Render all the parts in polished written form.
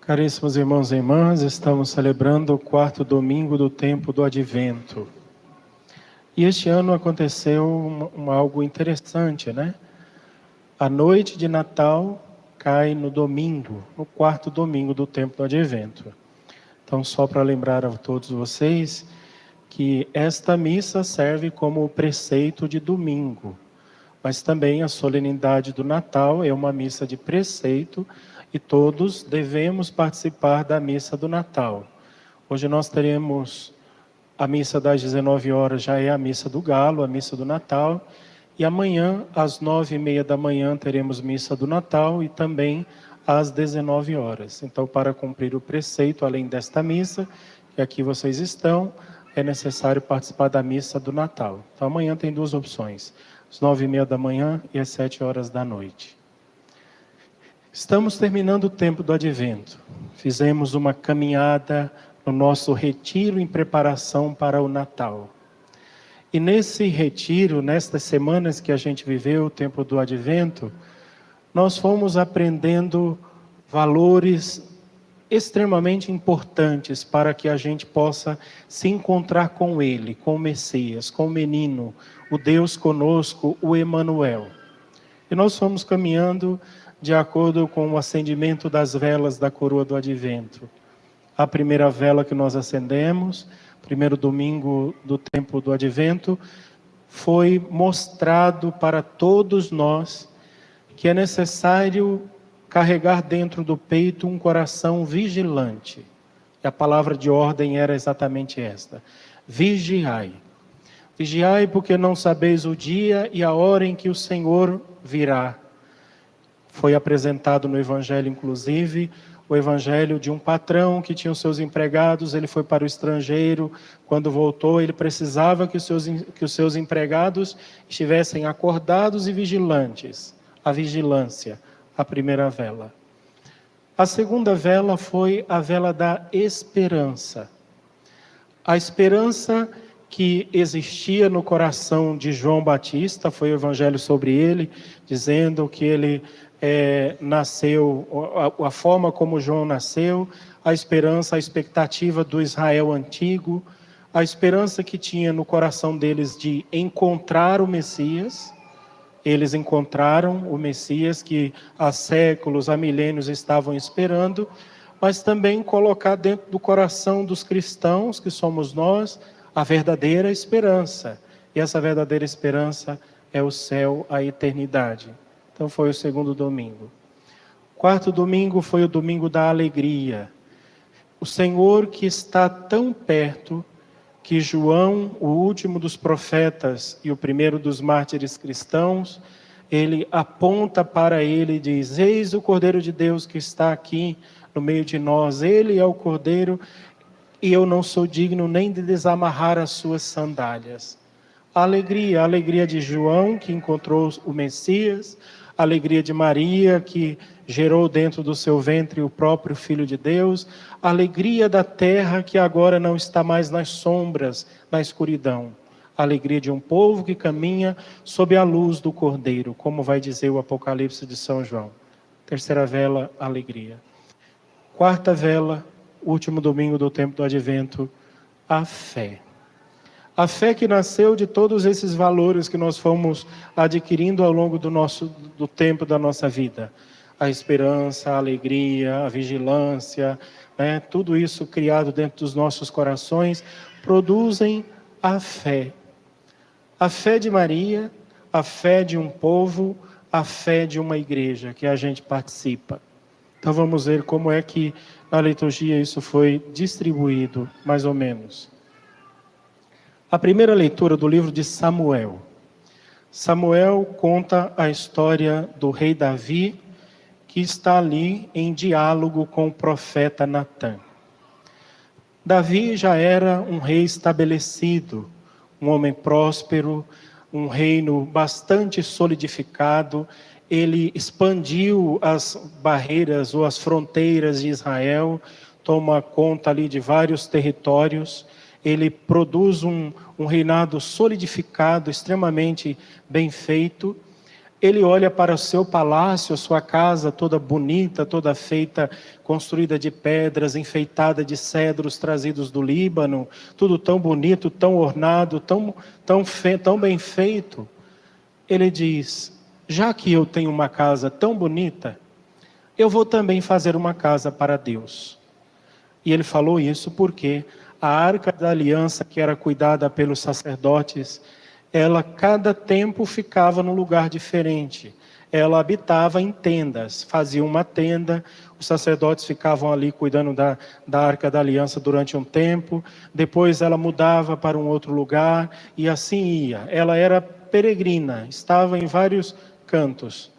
Caríssimos irmãos e irmãs, estamos celebrando o 4º domingo do tempo do Advento. E este ano aconteceu algo interessante, né? A noite de Natal cai no domingo, no 4º domingo do tempo do Advento. Então, só para lembrar a todos vocês que esta missa serve como preceito de domingo, mas também a solenidade do Natal é uma missa de preceito e todos devemos participar da missa do Natal. Hoje nós teremos a missa das 19 horas, já é a missa do Galo, a missa do Natal, e amanhã às 9h30 da manhã teremos missa do Natal e também às 19 horas. Então, para cumprir o preceito, além desta missa, que aqui vocês estão, é necessário participar da missa do Natal. Então, amanhã tem duas opções, às 9h30 da manhã e às 7 horas da noite. Estamos terminando o tempo do Advento. Fizemos uma caminhada no nosso retiro em preparação para o Natal. E nesse retiro, nestas semanas que a gente viveu o tempo do Advento, nós fomos aprendendo valores extremamente importantes para que a gente possa se encontrar com Ele, com o Messias, com o menino, o Deus conosco, o Emanuel. E nós fomos caminhando de acordo com o acendimento das velas da coroa do Advento. A primeira vela que nós acendemos, primeiro domingo do tempo do Advento, foi mostrado para todos nós que é necessário carregar dentro do peito um coração vigilante. E a palavra de ordem era exatamente esta: vigiai. Vigiai porque não sabeis o dia e a hora em que o Senhor virá. Foi apresentado no Evangelho, inclusive, o Evangelho de um patrão que tinha os seus empregados, ele foi para o estrangeiro, quando voltou ele precisava que os seus empregados estivessem acordados e vigilantes. A vigilância, a primeira vela. A segunda vela foi a vela da esperança. A esperança que existia no coração de João Batista, foi o Evangelho sobre ele, dizendo que ele nasceu, a forma como João nasceu, a esperança, a expectativa do Israel antigo, a esperança que tinha no coração deles de encontrar o Messias. Eles encontraram o Messias que há séculos, há milênios estavam esperando, mas também colocar dentro do coração dos cristãos, que somos nós, a verdadeira esperança. E essa verdadeira esperança é o céu, a eternidade. Então foi o segundo domingo. O 4º domingo foi o domingo da alegria. O Senhor que está tão perto que João, o último dos profetas e o primeiro dos mártires cristãos, ele aponta para ele e diz: eis o Cordeiro de Deus que está aqui no meio de nós. Ele é o Cordeiro e eu não sou digno nem de desamarrar as suas sandálias. A alegria de João que encontrou o Messias, a alegria de Maria, que gerou dentro do seu ventre o próprio Filho de Deus, a alegria da terra que agora não está mais nas sombras, na escuridão, a alegria de um povo que caminha sob a luz do Cordeiro, como vai dizer o Apocalipse de São João. Terceira vela, alegria. Quarta vela, último domingo do tempo do Advento, a fé. A fé que nasceu de todos esses valores que nós fomos adquirindo ao longo do tempo da nossa vida. A esperança, a alegria, a vigilância, né? Tudo isso criado dentro dos nossos corações, produzem a fé. A fé de Maria, a fé de um povo, a fé de uma igreja que a gente participa. Então vamos ver como é que na liturgia isso foi distribuído, mais ou menos. A primeira leitura do livro de Samuel. Samuel conta a história do rei Davi, que está ali em diálogo com o profeta Natã. Davi já era um rei estabelecido, um homem próspero, um reino bastante solidificado. Ele expandiu as barreiras ou as fronteiras de Israel, toma conta ali de vários territórios. Ele produz um reinado solidificado, extremamente bem feito. Ele olha para o seu palácio, a sua casa toda bonita, toda feita, construída de pedras, enfeitada de cedros trazidos do Líbano, tudo tão bonito, tão ornado, tão bem feito. Ele diz: já que eu tenho uma casa tão bonita, eu vou também fazer uma casa para Deus. E ele falou isso porque a arca da aliança, que era cuidada pelos sacerdotes, ela cada tempo ficava num lugar diferente. Ela habitava em tendas, fazia uma tenda, os sacerdotes ficavam ali cuidando da arca da aliança durante um tempo, depois ela mudava para um outro lugar e assim ia. Ela era peregrina, estava em vários cantos.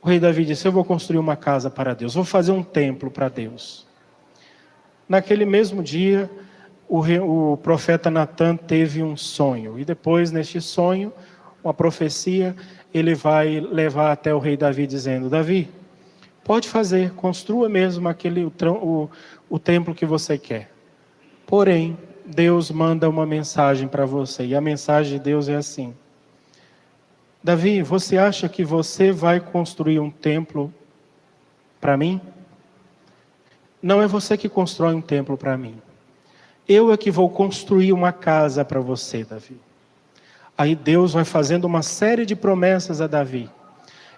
O rei Davi disse: eu vou construir uma casa para Deus, vou fazer um templo para Deus. Naquele mesmo dia, o profeta Natan teve um sonho. E depois, neste sonho, uma profecia, ele vai levar até o rei Davi dizendo: Davi, pode fazer, construa mesmo o templo que você quer. Porém, Deus manda uma mensagem para você. E a mensagem de Deus é assim: Davi, você acha que você vai construir um templo para mim? Não é você que constrói um templo para mim. Eu é que vou construir uma casa para você, Davi. Aí Deus vai fazendo uma série de promessas a Davi.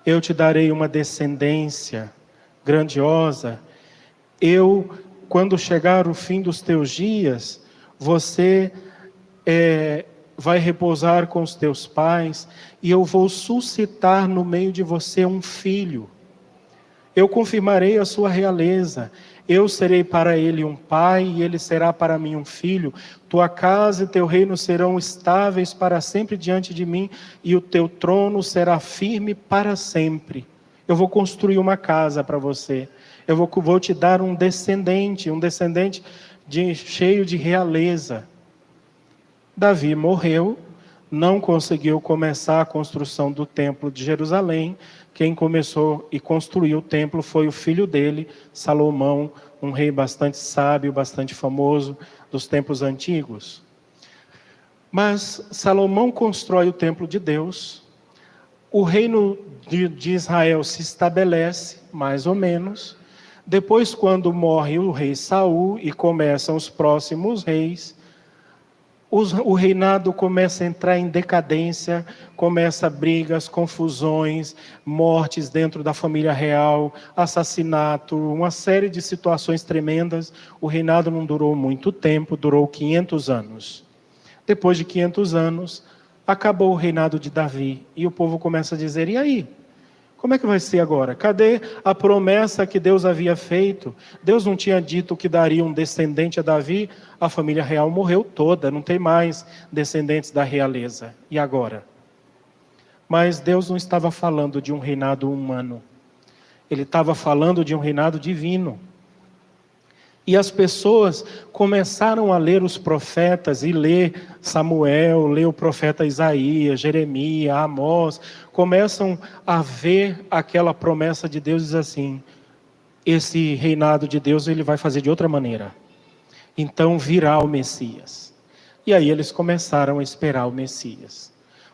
Eu te darei uma descendência grandiosa. Quando chegar o fim dos teus dias, você vai repousar com os teus pais, e eu vou suscitar no meio de você um filho. Eu confirmarei a sua realeza. Eu serei para ele um pai, e ele será para mim um filho. Tua casa e teu reino serão estáveis para sempre diante de mim, e o teu trono será firme para sempre. Eu vou construir uma casa para você. Eu vou te dar um descendente cheio de realeza. Davi morreu, não conseguiu começar a construção do templo de Jerusalém. Quem começou e construiu o templo foi o filho dele, Salomão, um rei bastante sábio, bastante famoso dos tempos antigos. Mas Salomão constrói o templo de Deus, o reino de Israel se estabelece, mais ou menos. Depois, quando morre o rei Saul e começam os próximos reis, o reinado começa a entrar em decadência, começa brigas, confusões, mortes dentro da família real, assassinato, uma série de situações tremendas. O reinado não durou muito tempo, durou 500 anos. Depois de 500 anos, acabou o reinado de Davi, e o povo começa a dizer: e aí? Como é que vai ser agora? Cadê a promessa que Deus havia feito? Deus não tinha dito que daria um descendente a Davi? A família real morreu toda, não tem mais descendentes da realeza. E agora? Mas Deus não estava falando de um reinado humano. Ele estava falando de um reinado divino. E as pessoas começaram a ler os profetas, e ler Samuel, ler o profeta Isaías, Jeremias, Amós, começam a ver aquela promessa de Deus, diz assim: esse reinado de Deus ele vai fazer de outra maneira. Então virá o Messias. E aí eles começaram a esperar o Messias.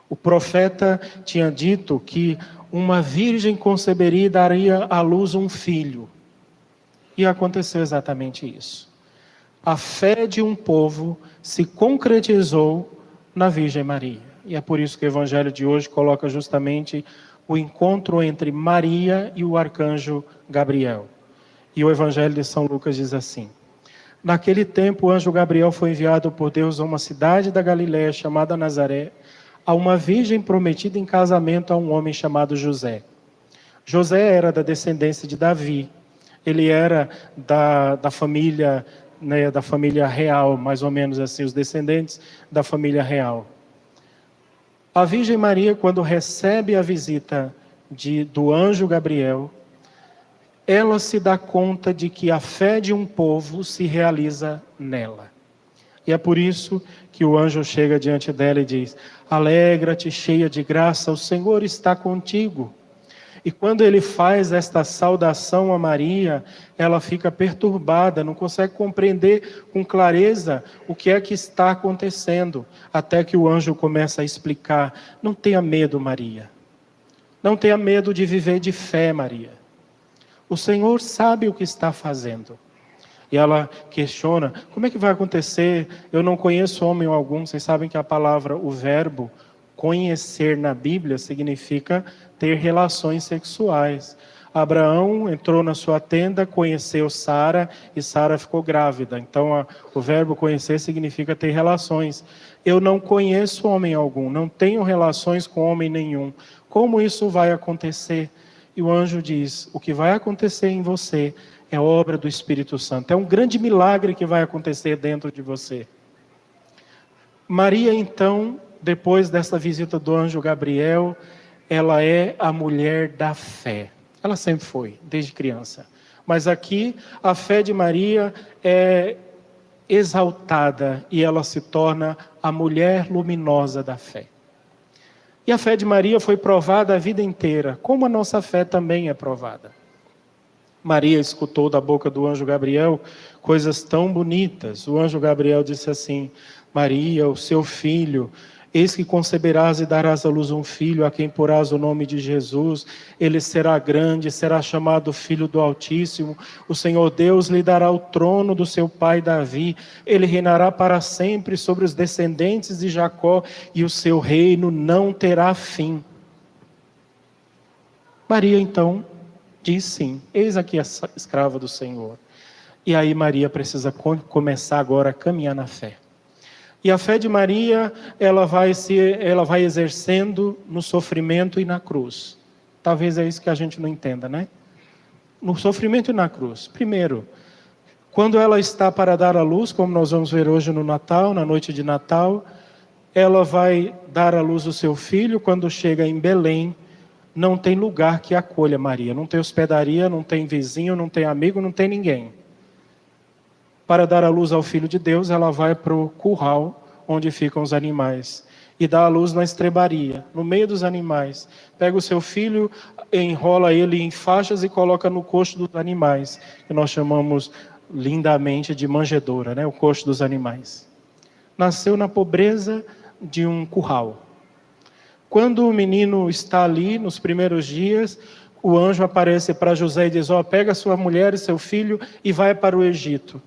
O profeta tinha dito que uma virgem conceberia e daria à luz um filho. E aconteceu exatamente isso. A fé de um povo se concretizou na Virgem Maria. E é por isso que o Evangelho de hoje coloca justamente o encontro entre Maria e o arcanjo Gabriel. E o Evangelho de São Lucas diz assim: naquele tempo o anjo Gabriel foi enviado por Deus a uma cidade da Galiléia chamada Nazaré, a uma virgem prometida em casamento a um homem chamado José. José era da descendência de Davi. Ele era da família, né, da família real, mais ou menos assim, os descendentes da família real. A Virgem Maria, quando recebe a visita do anjo Gabriel, ela se dá conta de que a fé de um povo se realiza nela. E é por isso que o anjo chega diante dela e diz: alegra-te, cheia de graça, o Senhor está contigo. E quando ele faz esta saudação a Maria, ela fica perturbada, não consegue compreender com clareza o que é que está acontecendo, até que o anjo começa a explicar: não tenha medo, Maria. Não tenha medo de viver de fé, Maria. O Senhor sabe o que está fazendo. E ela questiona, como é que vai acontecer? Eu não conheço homem algum. Vocês sabem que a palavra, o verbo, conhecer na Bíblia significa ter relações sexuais. Abraão entrou na sua tenda, conheceu Sara e Sara ficou grávida. Então o verbo conhecer significa ter relações. Eu não conheço homem algum, não tenho relações com homem nenhum. Como isso vai acontecer? E o anjo diz, o que vai acontecer em você é obra do Espírito Santo. É um grande milagre que vai acontecer dentro de você. Maria, então, depois dessa visita do anjo Gabriel, ela é a mulher da fé. Ela sempre foi, desde criança. Mas aqui, a fé de Maria é exaltada e ela se torna a mulher luminosa da fé. E a fé de Maria foi provada a vida inteira, como a nossa fé também é provada. Maria escutou da boca do anjo Gabriel coisas tão bonitas. O anjo Gabriel disse assim, Maria, o seu filho, eis que conceberás e darás à luz um filho, a quem porás o nome de Jesus. Ele será grande, será chamado Filho do Altíssimo. O Senhor Deus lhe dará o trono do seu pai Davi. Ele reinará para sempre sobre os descendentes de Jacó, e o seu reino não terá fim. Maria, então, diz sim, eis aqui a escrava do Senhor. E aí Maria precisa começar agora a caminhar na fé. E a fé de Maria, ela vai exercendo no sofrimento e na cruz. Talvez é isso que a gente não entenda, né? No sofrimento e na cruz. Primeiro, quando ela está para dar à luz, como nós vamos ver hoje no Natal, na noite de Natal, ela vai dar à luz o seu filho. Quando chega em Belém, não tem lugar que acolha Maria. Não tem hospedaria, não tem vizinho, não tem amigo, não tem ninguém. Para dar à luz ao Filho de Deus, ela vai para o curral onde ficam os animais. E dá à luz na estrebaria, no meio dos animais. Pega o seu filho, enrola ele em faixas e coloca no coxo dos animais, que nós chamamos lindamente de manjedoura, né? O coxo dos animais. Nasceu na pobreza de um curral. Quando o menino está ali, nos primeiros dias, o anjo aparece para José e diz, pega sua mulher e seu filho e vai para o Egito.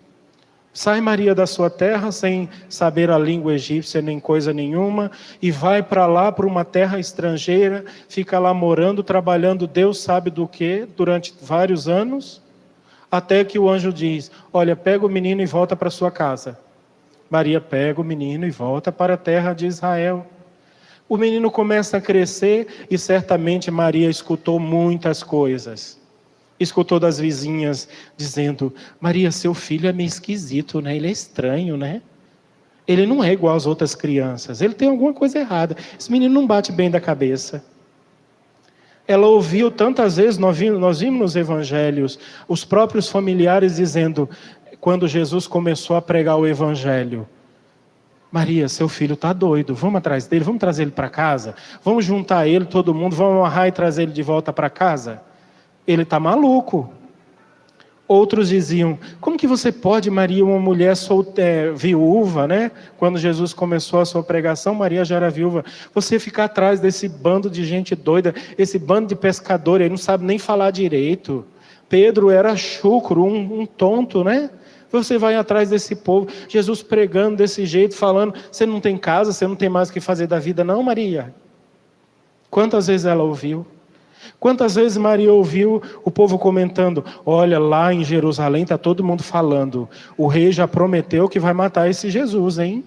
Sai Maria da sua terra sem saber a língua egípcia nem coisa nenhuma e vai para lá, para uma terra estrangeira, fica lá morando, trabalhando, Deus sabe do que, durante vários anos, até que o anjo diz, olha, pega o menino e volta para sua casa. Maria pega o menino e volta para a terra de Israel. O menino começa a crescer e certamente Maria escutou muitas coisas. Escutou das vizinhas dizendo, Maria, seu filho é meio esquisito, né? Ele é estranho, né? Ele não é igual às outras crianças, ele tem alguma coisa errada. Esse menino não bate bem da cabeça. Ela ouviu tantas vezes, nós vimos nos evangelhos, os próprios familiares dizendo, quando Jesus começou a pregar o evangelho, Maria, seu filho está doido, vamos atrás dele, vamos trazer ele para casa, vamos juntar ele, todo mundo, vamos amarrar e trazer ele de volta para casa. Ele está maluco. Outros diziam, como que você pode, Maria, uma mulher viúva, né? Quando Jesus começou a sua pregação, Maria já era viúva. Você ficar atrás desse bando de gente doida, esse bando de pescadores, aí não sabe nem falar direito. Pedro era chucro, um tonto, né? Você vai atrás desse povo, Jesus pregando desse jeito, falando, você não tem casa, você não tem mais o que fazer da vida, não, Maria? Quantas vezes ela ouviu? Quantas vezes Maria ouviu o povo comentando, olha, lá em Jerusalém está todo mundo falando, o rei já prometeu que vai matar esse Jesus, hein?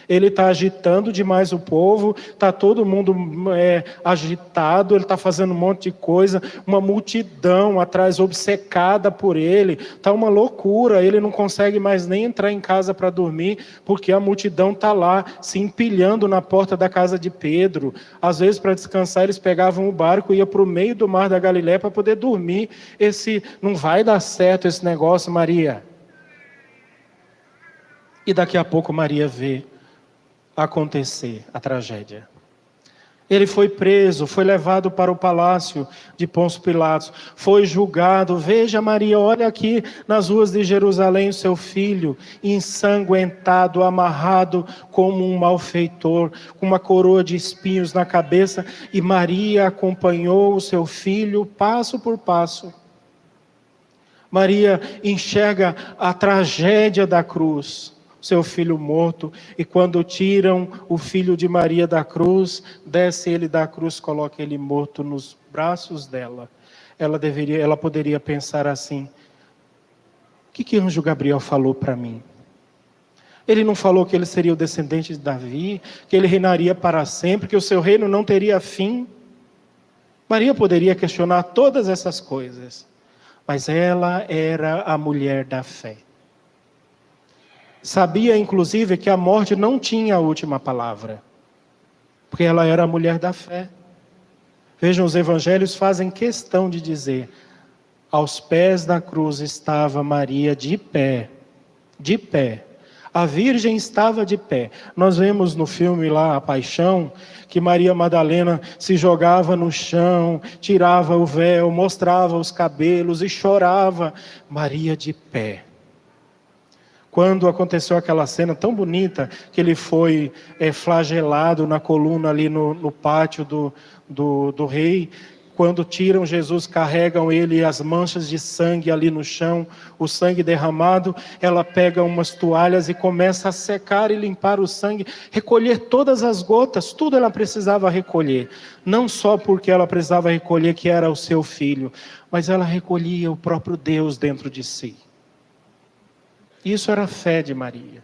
Ele está agitando demais o povo, está todo mundo agitado, ele está fazendo um monte de coisa, uma multidão atrás obcecada por ele, está uma loucura, ele não consegue mais nem entrar em casa para dormir, porque a multidão está lá, se empilhando na porta da casa de Pedro. Às vezes, para descansar, eles pegavam o barco e iam para o meio do mar da Galileia para poder dormir. Não vai dar certo esse negócio, Maria. E daqui a pouco Maria vê acontecer a tragédia. Ele foi preso, foi levado para o palácio de Pôncio Pilatos, foi julgado. Veja, Maria, olha aqui nas ruas de Jerusalém o seu filho, ensanguentado, amarrado como um malfeitor, com uma coroa de espinhos na cabeça. E Maria acompanhou o seu filho passo por passo. Maria enxerga a tragédia da cruz, seu filho morto, e quando tiram o filho de Maria da cruz, desce ele da cruz, coloca ele morto nos braços dela. Ela poderia pensar assim: o que anjo Gabriel falou para mim? Ele não falou que ele seria o descendente de Davi, que ele reinaria para sempre, que o seu reino não teria fim? Maria poderia questionar todas essas coisas, mas ela era a mulher da fé. Sabia, inclusive, que a morte não tinha a última palavra, porque ela era a mulher da fé. Vejam, os evangelhos fazem questão de dizer: aos pés da cruz estava Maria de pé, de pé. A Virgem estava de pé. Nós vemos no filme lá, A Paixão, que Maria Madalena se jogava no chão, tirava o véu, mostrava os cabelos e chorava. Maria de pé. Quando aconteceu aquela cena tão bonita, que ele foi flagelado na coluna ali no pátio do rei, quando tiram Jesus, carregam ele e as manchas de sangue ali no chão, o sangue derramado, ela pega umas toalhas e começa a secar e limpar o sangue, recolher todas as gotas, tudo ela precisava recolher. Não só porque ela precisava recolher que era o seu filho, mas ela recolhia o próprio Deus dentro de si. Isso era a fé de Maria.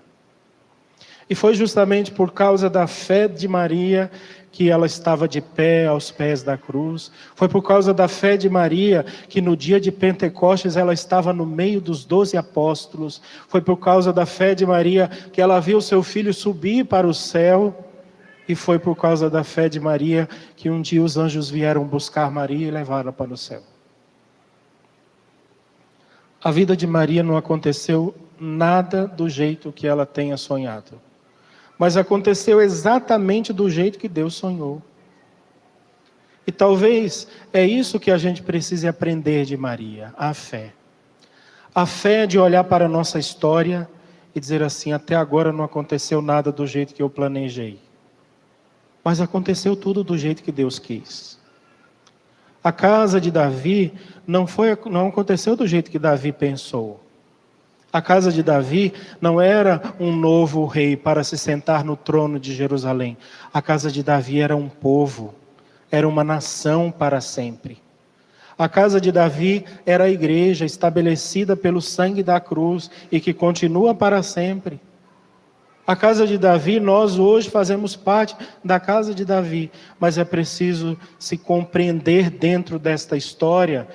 E foi justamente por causa da fé de Maria que ela estava de pé aos pés da cruz. Foi por causa da fé de Maria que no dia de Pentecostes ela estava no meio dos 12 apóstolos. Foi por causa da fé de Maria que ela viu seu filho subir para o céu. E foi por causa da fé de Maria que um dia os anjos vieram buscar Maria e levaram para o céu. A vida de Maria não aconteceu nada do jeito que ela tenha sonhado, mas aconteceu exatamente do jeito que Deus sonhou. E talvez é isso que a gente precise aprender de Maria, a fé. A fé de olhar para a nossa história e dizer assim: até agora não aconteceu nada do jeito que eu planejei, mas aconteceu tudo do jeito que Deus quis. A casa de Davi não aconteceu do jeito que Davi pensou. A casa de Davi não era um novo rei para se sentar no trono de Jerusalém. A casa de Davi era um povo, era uma nação para sempre. A casa de Davi era a igreja estabelecida pelo sangue da cruz e que continua para sempre. A casa de Davi, nós hoje fazemos parte da casa de Davi, mas é preciso se compreender dentro desta história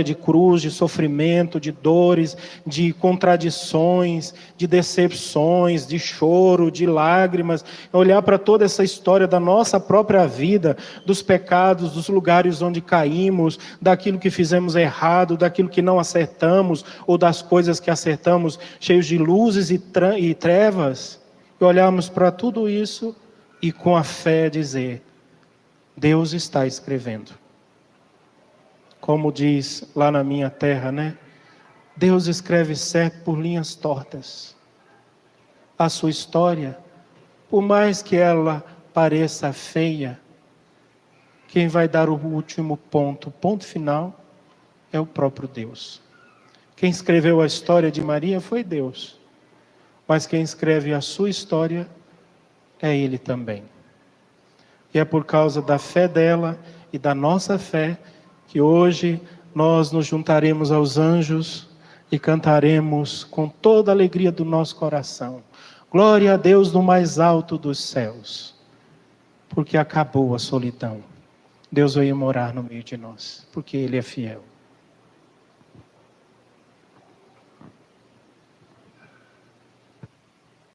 de cruz, de sofrimento, de dores, de contradições, de decepções, de choro, de lágrimas, olhar para toda essa história da nossa própria vida, dos pecados, dos lugares onde caímos, daquilo que fizemos errado, daquilo que não acertamos, ou das coisas que acertamos, cheios de luzes e trevas. E olharmos para tudo isso e com a fé dizer: Deus está escrevendo. Como diz lá na minha terra, né? Deus escreve certo por linhas tortas. A sua história, por mais que ela pareça feia, quem vai dar o último ponto final, é o próprio Deus. Quem escreveu a história de Maria foi Deus. Mas quem escreve a sua história é Ele também. E é por causa da fé dela e da nossa fé que hoje nós nos juntaremos aos anjos e cantaremos com toda a alegria do nosso coração: glória a Deus no mais alto dos céus, porque acabou a solidão. Deus veio morar no meio de nós, porque Ele é fiel.